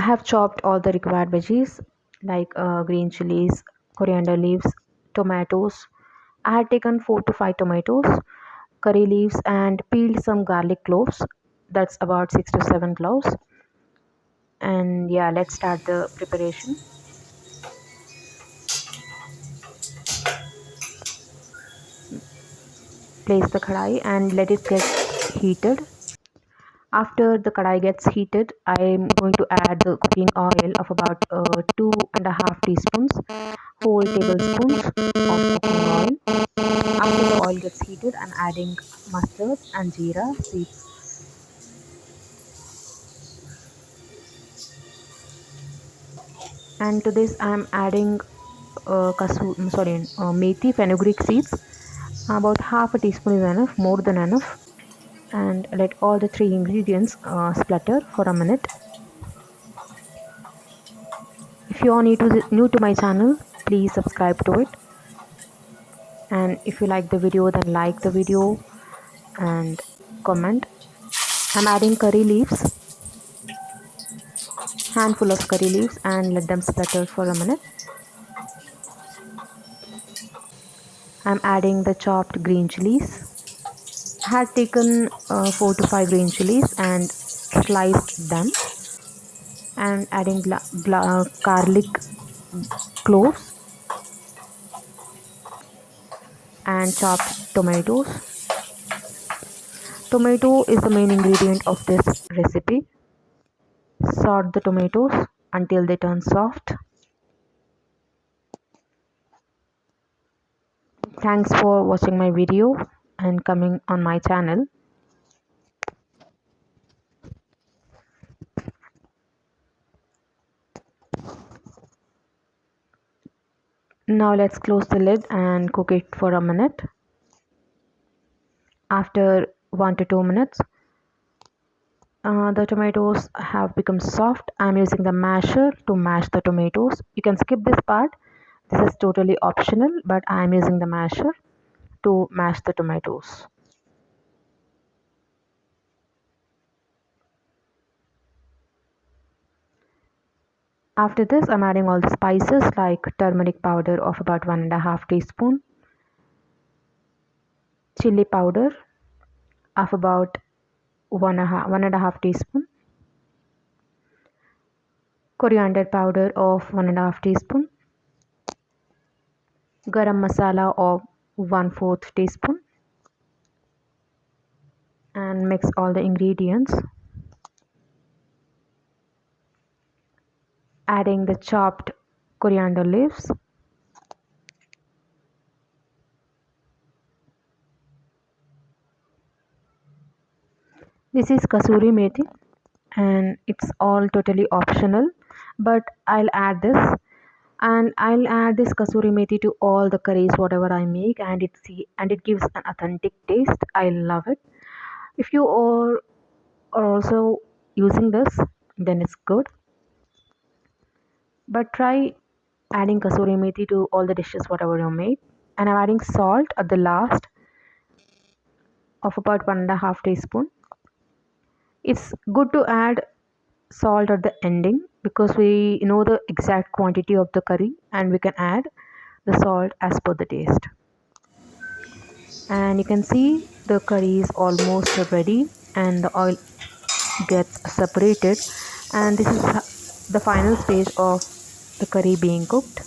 have chopped all the required veggies like green chilies, coriander leaves, tomatoes. I had taken 4 to 5 tomatoes, curry leaves, and peeled some garlic cloves. That's about 6 to 7 cloves. And yeah, let's start the preparation. Place the kadai and let it get heated. After the kadai gets heated, I am going to add the cooking oil of about 2.5 teaspoons, whole tablespoons of cooking oil. After the oil gets heated, I'm adding mustard and jeera seeds. And to this, I'm adding methi fenugreek seeds. About half a teaspoon is enough, more than enough. And let all the three ingredients splutter for a minute. If you are new to my channel, please subscribe to it. And if you like the video, then like the video and comment. I'm adding curry leaves, handful of curry leaves, and let them sputter for a minute. I'm adding the chopped green chilies. I had taken 4 to 5 green chilies and sliced them, and adding garlic cloves and chopped tomatoes. Tomato is the main ingredient of this recipe. Salt the tomatoes until they turn soft. Thanks for watching my video and coming on my channel. Now let's close the lid and cook it for a minute. After 1 to 2 minutes, the tomatoes have become soft. I'm using the masher to mash the tomatoes. You can skip this part. This is totally optional, but I'm using the masher to mash the tomatoes. After this, I'm adding all the spices like turmeric powder of about 1.5 teaspoon, chili powder of about 1.5 teaspoon, coriander powder of 1.5 teaspoon, garam masala of 1/4 teaspoon, and mix all the ingredients. Adding the chopped coriander leaves, this is kasuri methi and it's all totally optional, but I'll add this, and I'll add this kasuri methi to all the curries whatever I make, and it gives an authentic taste. I love it. If you are also using this, then it's good, but try adding kasuri methi to all the dishes whatever you make. And I'm adding salt at the last of about 1.5 teaspoon. It's good to add salt at the ending because we know the exact quantity of the curry, and we can add the salt as per the taste. And you can see the curry is almost ready and the oil gets separated, and this is the final stage of the curry being cooked,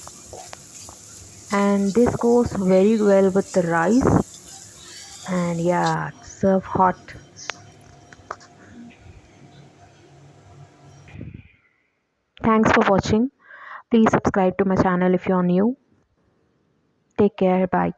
and this goes very well with the rice. And yeah, serve hot. Thanks for watching. Please subscribe to my channel if you're new. Take care. Bye.